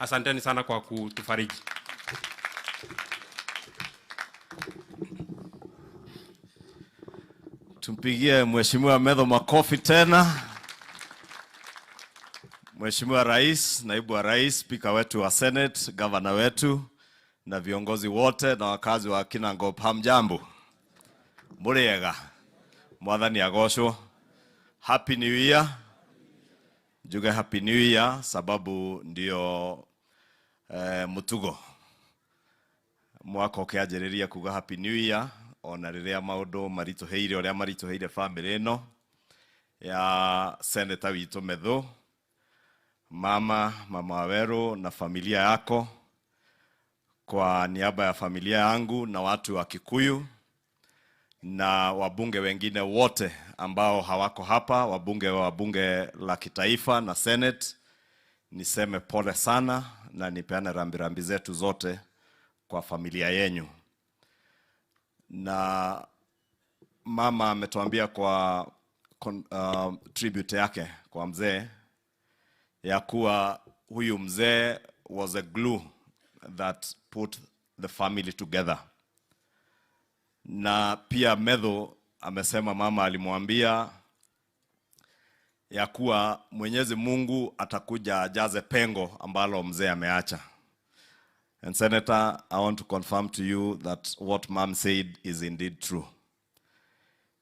Asanteni sana kwa kutufariji. Tumpigie Mheshimiwa Medho makofi tena. Mheshimiwa Rais, Naibu wa Rais, Spika wetu wa Senate, Governor wetu na viongozi wote na wakazi wa Kinangop, hamjambo. Muriega. Mwathani agocwo. Happy New Year. Njuge Happy New Year sababu ndio mutugo. Mwaka ukianjĩrĩria kuga Happy New Year ona rĩrĩa maũndũ marituheire ũrĩa marituheire family ĩno ya Senator witũ Medho, Mama Waweru na familia yako, kwa niaba ya familia yangu na watu wa Kikuyu na wabunge wengine wote ambao hawako hapa, wabunge wa bunge la kitaifa na Senate, niseme pole sana na nipeane rambirambi zetu zote kwa familia yenu. Na mama ametuambia kwa tribute yake kwa mzee ya kuwa huyu mzee was a glue that put the family together. Na pia Medho amesema mama alimwambia ya kuwa Mwenyezi Mungu atakuja ajaze pengo ambalo mzee ameacha. And Senator, I want to confirm to you that what mom said is indeed true.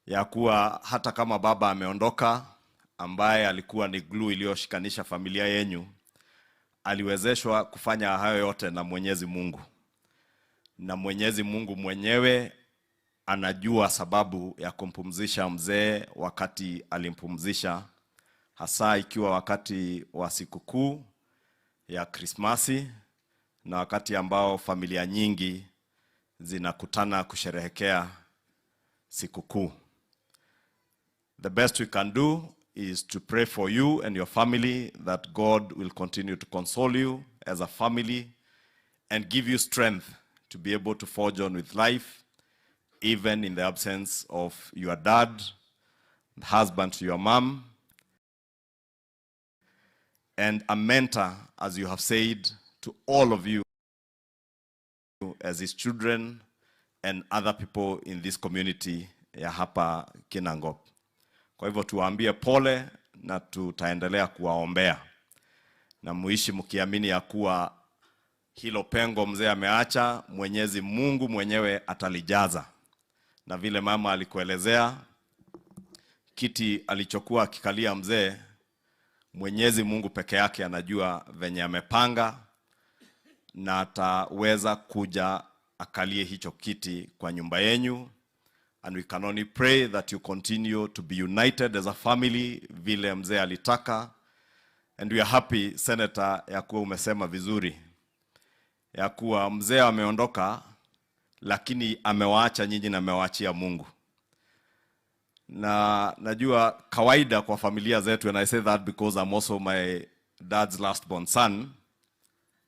Ya kuwa hata kama baba ameondoka, ambaye alikuwa ni glue iliyoshikanisha familia yenu, aliwezeshwa kufanya hayo yote na Mwenyezi Mungu. Na Mwenyezi Mungu mwenyewe anajua sababu ya kumpumzisha mzee wakati alimpumzisha, hasa ikiwa wakati wa sikukuu ya Krismasi na wakati ambao familia nyingi zinakutana kusherehekea sikukuu. The best we can do is to pray for you and your family that God will continue to console you as a family and give you strength to be able to forge on with life, even in the absence of your dad, the husband to your mom, and a mentor, as you have said, to all of you as his children and other people in this community ya hapa Kinangop. Kwa hivyo tuwaambie pole na tutaendelea kuwaombea. Na muishi mkiamini ya kuwa hilo pengo mzee ameacha, Mwenyezi Mungu mwenyewe atalijaza. Na vile mama alikuelezea, kiti alichokuwa akikalia mzee, Mwenyezi Mungu peke yake anajua venye amepanga na ataweza kuja akalie hicho kiti kwa nyumba yenu. And we can only pray that you continue to be united as a family vile mzee alitaka. And we are happy, Senator, ya kuwa umesema vizuri ya kuwa mzee ameondoka lakini amewaacha nyinyi na amewaachia Mungu. Na najua kawaida kwa familia zetu, and I say that because I'm also my dad's last born son,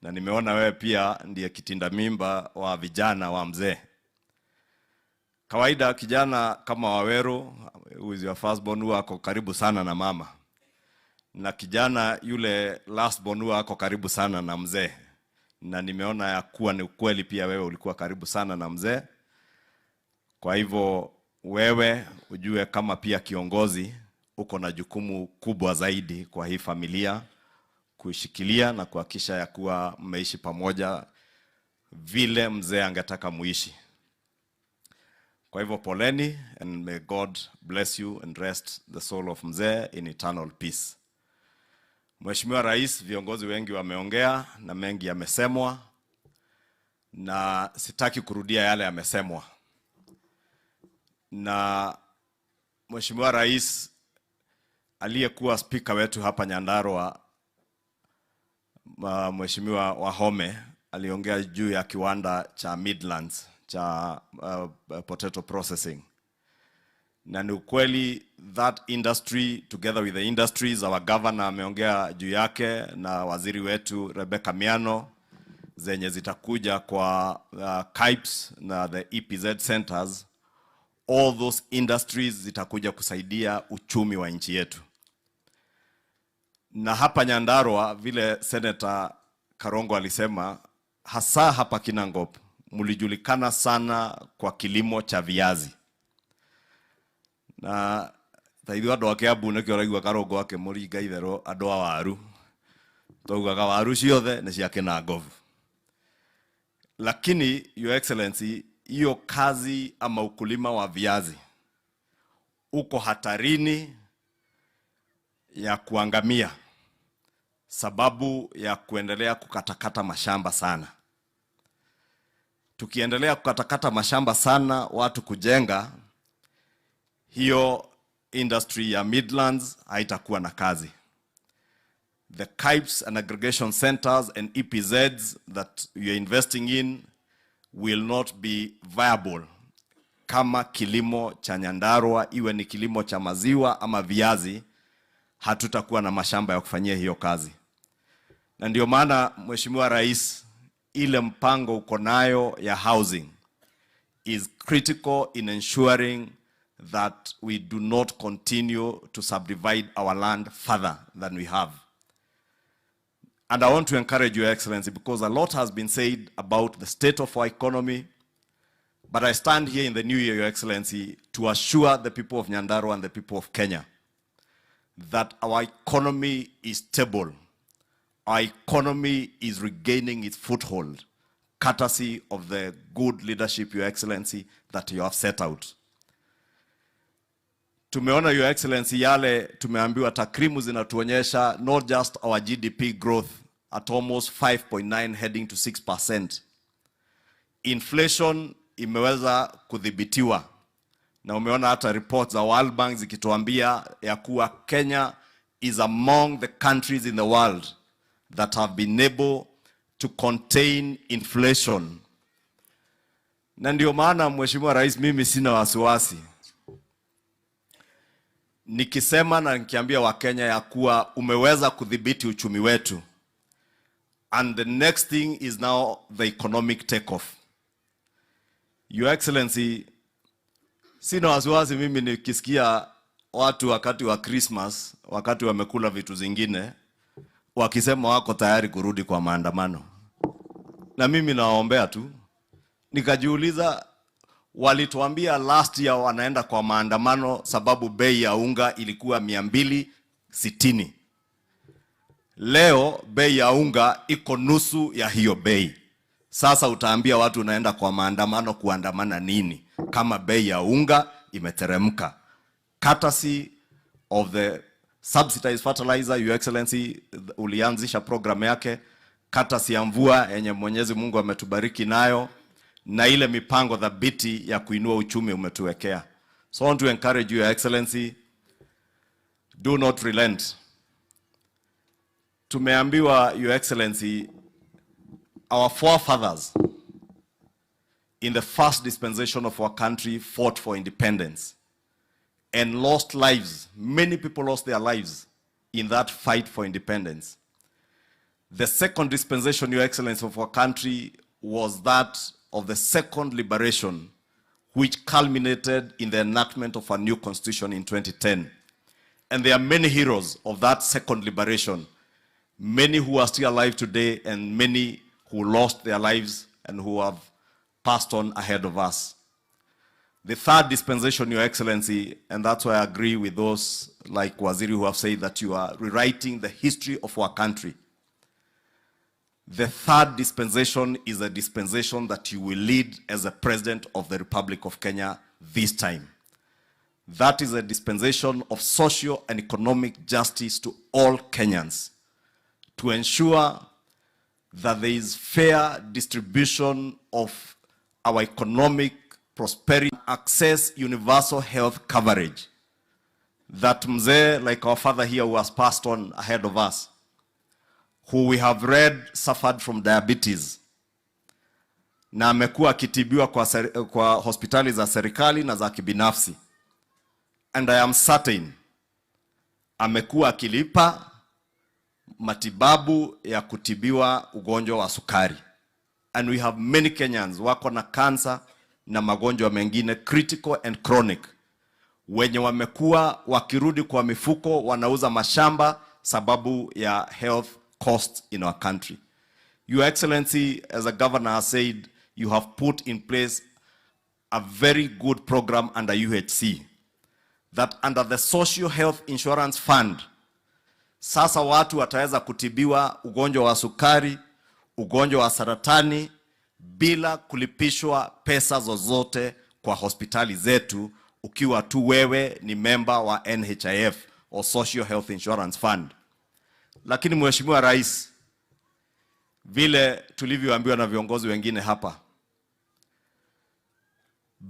na nimeona wewe pia ndiye kitinda mimba wa vijana wa mzee. Kawaida kijana kama Waweru, who is your first born, huwa ako karibu sana na mama. Na kijana yule last born huwa ako karibu sana na mzee. Na nimeona ya kuwa ni ukweli pia wewe ulikuwa karibu sana na mzee. Kwa hivyo wewe ujue kama pia kiongozi uko na jukumu kubwa zaidi kwa hii familia, kuishikilia na kuhakikisha ya kuwa mmeishi pamoja vile mzee angetaka muishi. Kwa hivyo poleni, and may God bless you and rest the soul of mzee in eternal peace. Mheshimiwa Rais, viongozi wengi wameongea na mengi yamesemwa, na sitaki kurudia yale yamesemwa. Na Mheshimiwa Rais aliyekuwa spika wetu hapa Nyandarua, Mheshimiwa Wahome, aliongea juu ya kiwanda cha Midlands cha potato processing. Na ni ukweli that industry together with the industries, our governor ameongea juu yake na waziri wetu Rebecca Miano, zenye zitakuja kwa KIPES na the EPZ centers. All those industries zitakuja kusaidia uchumi wa nchi yetu. Na hapa Nyandarua, vile Senator Karongo alisema hasa hapa Kinangop mlijulikana sana kwa kilimo cha viazi. Na taithwa ndo akeabu ne kioraigwa Karongo ake muringa ithero andu a waru. Togugaga waru ciothe ni cia Kinangop. Lakini Your Excellency, hiyo kazi ama ukulima wa viazi uko hatarini ya kuangamia sababu ya kuendelea kukatakata mashamba sana. Tukiendelea kukatakata mashamba sana, watu kujenga, hiyo industry ya Midlands haitakuwa na kazi. The KIPES and aggregation centers and EPZs that we are investing in will not be viable kama kilimo cha Nyandarua, iwe ni kilimo cha maziwa ama viazi, hatutakuwa na mashamba ya kufanyia hiyo kazi. Na ndio maana Mheshimiwa Rais, ile mpango uko nayo ya housing is critical in ensuring that we do not continue to subdivide our land further than we have. And I want to encourage Your Excellency, because a lot has been said about the state of our economy, but I stand here in the new year, Your Excellency, to assure the people of Nyandarua and the people of Kenya that our economy is stable. Our economy is regaining its foothold, courtesy of the good leadership, Your Excellency, that you have set out. Tumeona, Your Excellency, yale tumeambiwa takrimu zinatuonyesha not just our GDP growth at almost 5.9 heading to 6%. Inflation imeweza kudhibitiwa. Na umeona hata reports za World Bank zikituambia ya kuwa Kenya is among the countries in the world that have been able to contain inflation. Na ndio maana Mheshimiwa Rais, mimi sina wasiwasi nikisema na nikiambia Wakenya ya kuwa umeweza kudhibiti uchumi wetu. And the next thing is now the economic takeoff. Your Excellency, sina wasiwasi mimi nikisikia watu wakati wa Christmas, wakati wamekula vitu zingine, wakisema wako tayari kurudi kwa maandamano. Na mimi nawaombea tu. Nikajiuliza, walituambia last year wanaenda kwa maandamano sababu bei ya unga ilikuwa 260. Leo bei ya unga iko nusu ya hiyo bei. Sasa utaambia watu unaenda kwa maandamano kuandamana nini kama bei ya unga imeteremka? Courtesy of the subsidized fertilizer, Your Excellency, ulianzisha program yake, courtesy ya mvua yenye Mwenyezi Mungu ametubariki nayo, na ile mipango dhabiti ya kuinua uchumi umetuwekea. So I want to encourage you, Your Excellency, do not relent. Tumeambiwa, Your Excellency, our forefathers in the first dispensation of our country fought for independence and lost lives. Many people lost their lives in that fight for independence. The second dispensation, Your Excellency, of our country was that of the second liberation, which culminated in the enactment of a new constitution in 2010. And there are many heroes of that second liberation, many who are still alive today and many who lost their lives and who have passed on ahead of us. The third dispensation, Your Excellency, and that's why I agree with those like Waziri who have said that you are rewriting the history of our country. The third dispensation is a dispensation that you will lead as a President of the Republic of Kenya this time. That is a dispensation of social and economic justice to all Kenyans, to ensure that there is fair distribution of our economic prosperity, access universal health coverage, that mzee like our father here who has passed on ahead of us, who we have read suffered from diabetes, na amekuwa akitibiwa kwa hospitali za serikali na za kibinafsi. And I am certain amekuwa akilipa matibabu ya kutibiwa ugonjwa wa sukari. And we have many Kenyans wako na cancer na magonjwa mengine critical and chronic, wenye wamekuwa wakirudi kwa mifuko wanauza mashamba sababu ya health costs in our country. Your Excellency, as a governor has said, you have put in place a very good program under UHC, that under the Social Health Insurance Fund, sasa watu wataweza kutibiwa ugonjwa wa sukari, ugonjwa wa saratani, bila kulipishwa pesa zozote kwa hospitali zetu, ukiwa tu wewe ni member wa NHIF or Social Health Insurance Fund. Lakini Mheshimiwa Rais, vile tulivyoambiwa na viongozi wengine hapa,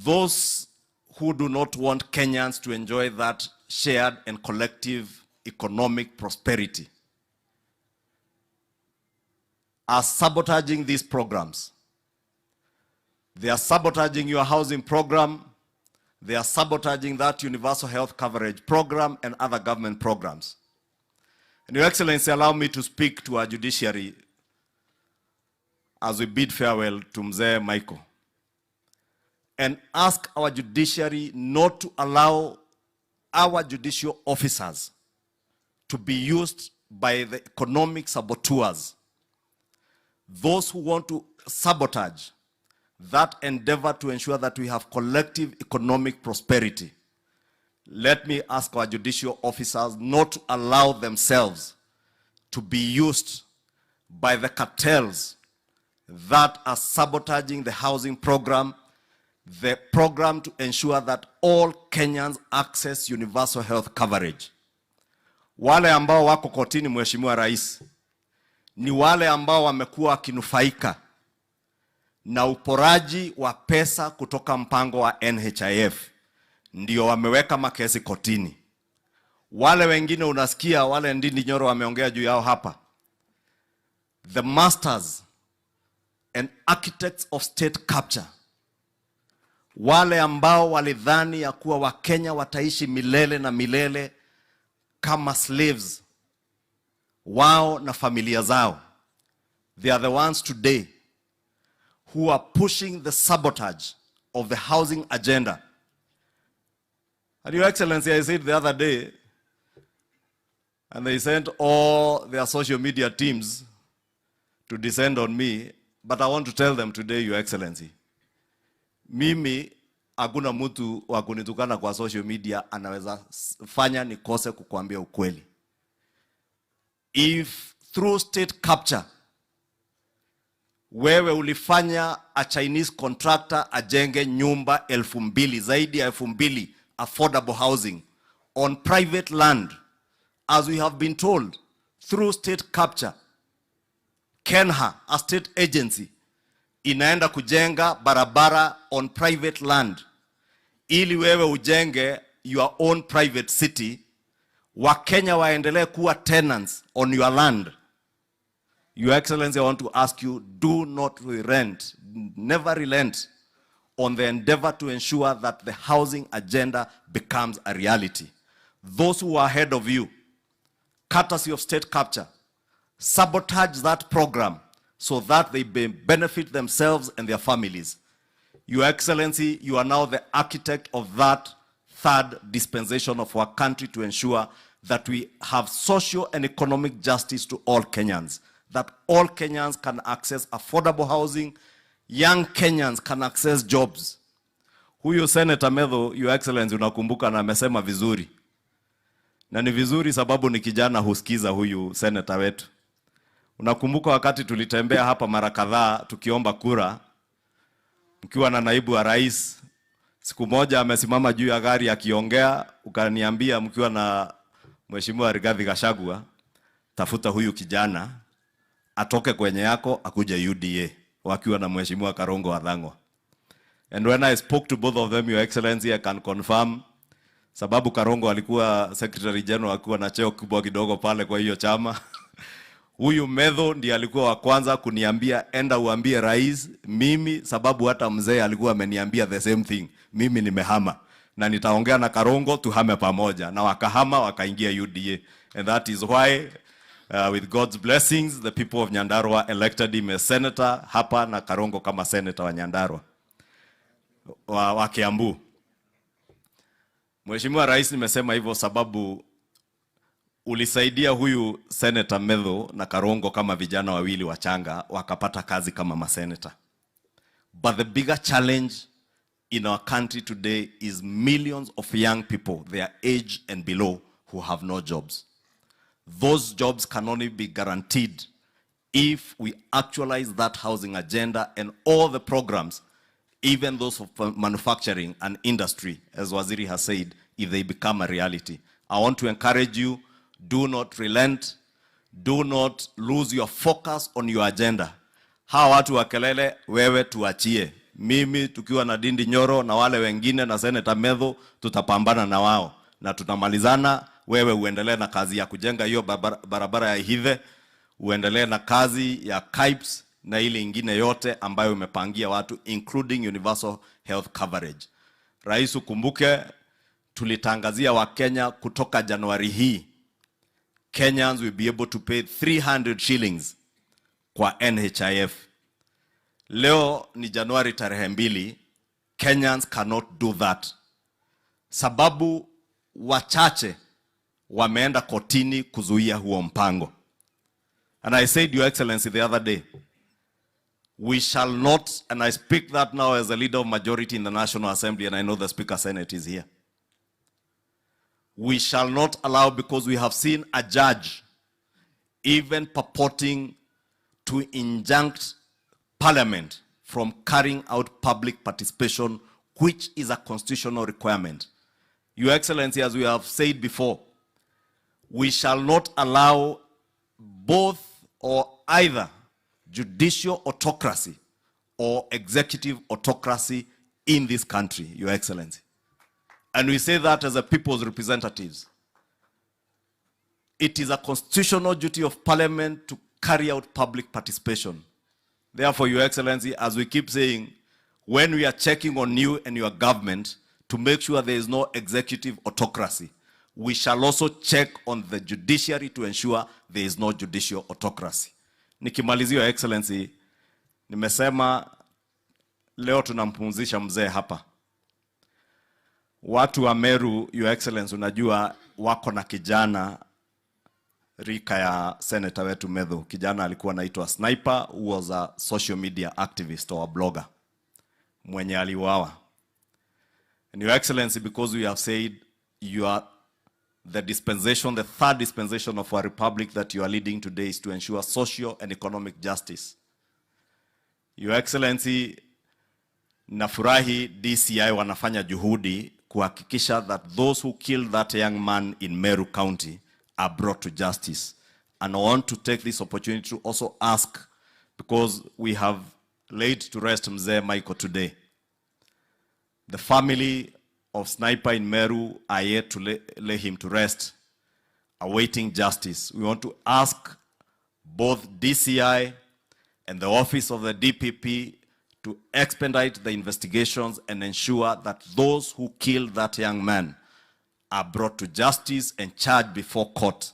those who do not want Kenyans to enjoy that shared and collective economic prosperity are sabotaging these programs. They are sabotaging your housing program. They are sabotaging that universal health coverage program and other government programs. And Your Excellency, allow me to speak to our judiciary as we bid farewell to Mzee Michael, and ask our judiciary not to allow our judicial officers to be used by the economic saboteurs, those who want to sabotage that endeavor to ensure that we have collective economic prosperity. Let me ask our judicial officers not to allow themselves to be used by the cartels that are sabotaging the housing program, the program to ensure that all Kenyans access universal health coverage. Wale ambao wako kotini, Mheshimiwa Rais, ni wale ambao wamekuwa wakinufaika na uporaji wa pesa kutoka mpango wa NHIF, ndio wameweka makesi kotini. Wale wengine unasikia, wale Ndindi Nyoro wameongea juu yao hapa, the masters and architects of state capture, wale ambao walidhani ya kuwa Wakenya wataishi milele na milele kama slaves wao na familia zao. They are the ones today who are pushing the sabotage of the housing agenda. And Your Excellency, I said the other day, and they sent all their social media teams to descend on me, but I want to tell them today, Your Excellency, mimi hakuna mtu wa kunitukana kwa social media anaweza fanya nikose kukuambia ukweli. If through state capture wewe ulifanya a Chinese contractor ajenge nyumba 2,000, zaidi ya 2,000 affordable housing on private land, as we have been told, through state capture, Kenha, a state agency, inaenda kujenga barabara on private land, ili wewe ujenge your own private city, Wakenya waendelee kuwa tenants on your land. Your Excellency, I want to ask you, do not relent, never relent on the endeavor to ensure that the housing agenda becomes a reality. Those who are ahead of you, courtesy of state capture, sabotage that program so that they benefit themselves and their families. Your Excellency, you are now the architect of that third dispensation of our country to ensure that we have social and economic justice to all Kenyans, that all Kenyans can access affordable housing, young Kenyans can access jobs. Huyu Senator Medho, Your Excellency, unakumbuka na amesema vizuri. Na ni vizuri sababu ni kijana husikiza huyu senator wetu. Unakumbuka wakati tulitembea hapa mara kadhaa tukiomba kura, mkiwa na naibu wa rais, siku moja amesimama juu ya gari akiongea, ukaniambia mkiwa na Mheshimiwa Rigathi Gachagua, tafuta huyu kijana atoke kwenye yako akuje UDA, wakiwa na Mheshimiwa Karongo Wadhangwa. And when I spoke to both of them, Your Excellency, I can confirm, sababu Karongo alikuwa Secretary General, alikuwa na cheo kubwa kidogo pale kwa hiyo chama. Huyu Medho ndiye alikuwa wa kwanza kuniambia enda uambie rais mimi, sababu hata mzee alikuwa ameniambia the same thing, mimi nimehama na nitaongea na Karongo tuhame pamoja, na wakahama wakaingia UDA. And that is why with God's blessings the people of Nyandarua elected him as senator hapa, na Karongo kama senator wa Nyandarua wa Kiambu. Mheshimiwa Rais, nimesema hivyo sababu ulisaidia huyu Senator Medho na Karongo kama vijana wawili wachanga wakapata kazi kama maseneta. But the bigger challenge in our country today is millions of young people, their age and below, who have no jobs. Those jobs can only be guaranteed if we actualize that housing agenda and all the programs, even those of manufacturing and industry, as Waziri has said, if they become a reality. I want to encourage you, do not relent, do not lose your focus on your agenda. Hawa watu wa kelele, wewe tuachie. Mimi tukiwa na Dindi Nyoro na wale wengine na Senator Medho, tutapambana na wao na tutamalizana. Wewe uendelee na kazi ya kujenga hiyo barabara ya Hithe, uendelee na kazi ya KIPES na ile ingine yote ambayo umepangia watu, including universal health coverage. Rais, ukumbuke tulitangazia wa Kenya kutoka Januari hii, Kenyans will be able to pay 300 shillings kwa NHIF. Leo ni Januari tarehe 2, Kenyans cannot do that. Sababu wachache wameenda kotini kuzuia huo mpango. And I said, Your Excellency, the other day, we shall not, and I speak that now as a leader of majority in the National Assembly, and I know the Speaker Senate is here. We shall not allow, because we have seen a judge even purporting to injunct Parliament from carrying out public participation, which is a constitutional requirement. Your Excellency, as we have said before, we shall not allow both or either judicial autocracy or executive autocracy in this country, Your Excellency. And we say that as a people's representatives. It is a constitutional duty of Parliament to carry out public participation. Therefore, Your Excellency, as we keep saying, when we are checking on you and your government to make sure there is no executive autocracy, we shall also check on the judiciary to ensure there is no judicial autocracy. Nikimalizia, Your Excellency, nimesema leo tunampumzisha mzee hapa. Watu wa Meru, Your Excellency, unajua wako na kijana rika ya Senator wetu Medho. Kijana alikuwa anaitwa Sniper, who was a social media activist or a blogger, mwenye aliuawa. And Your Excellency, because we have said you are the dispensation, the third dispensation of our republic that you are leading today is to ensure social and economic justice. Your Excellency, nafurahi DCI wanafanya juhudi kuhakikisha that those who killed that young man in Meru County are brought to justice. And I want to take this opportunity to also ask, because we have laid to rest Mzee Michael today. The family of Sniper in Meru are yet to lay him to rest, awaiting justice. We want to ask both DCI and the office of the DPP to expedite the investigations and ensure that those who killed that young man are brought to justice and charged before court.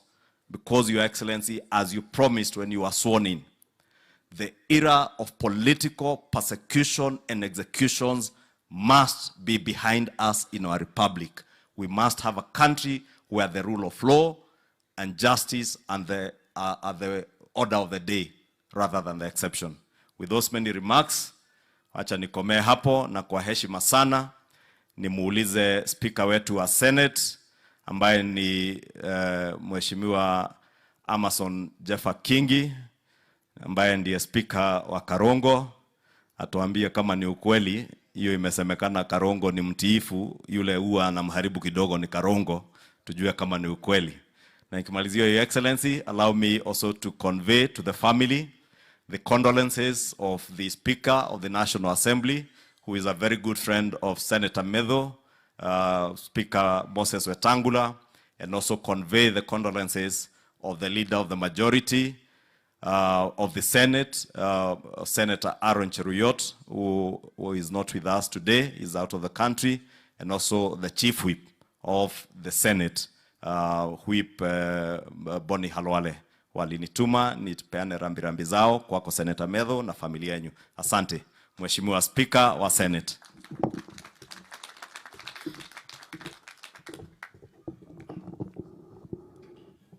Because, Your Excellency, as you promised when you were sworn in, the era of political persecution and executions must be behind us in our republic. We must have a country where the rule of law and justice and are the order of the day rather than the exception. With those many remarks, acha nikomee hapo, na kwa heshima sana nimuulize Speaker wetu wa Senate ambaye ni Mheshimiwa Amason Jeffa Kingi, ambaye ndiye Speaker wa Karongo, atuambie kama ni ukweli hiyo imesemekana Karongo ni mtiifu, yule huwa anamharibu kidogo ni Karongo, tujue kama ni ukweli. Na nikimalizia, Your Excellency, allow me also to convey to the family the condolences of the Speaker of the National Assembly, who is a very good friend of Senator Medho, Speaker Moses Wetangula, and also convey the condolences of the Leader of the Majority of the Senate, Senator Aaron Cheruyot, who is not with us today, is out of the country, and also the Chief Whip of the Senate, Whip Boni Halwale. Walinituma nipeane rambirambi zao kwako Senator Medho na familia yenu. Asante, Mheshimiwa Speaker wa Senate.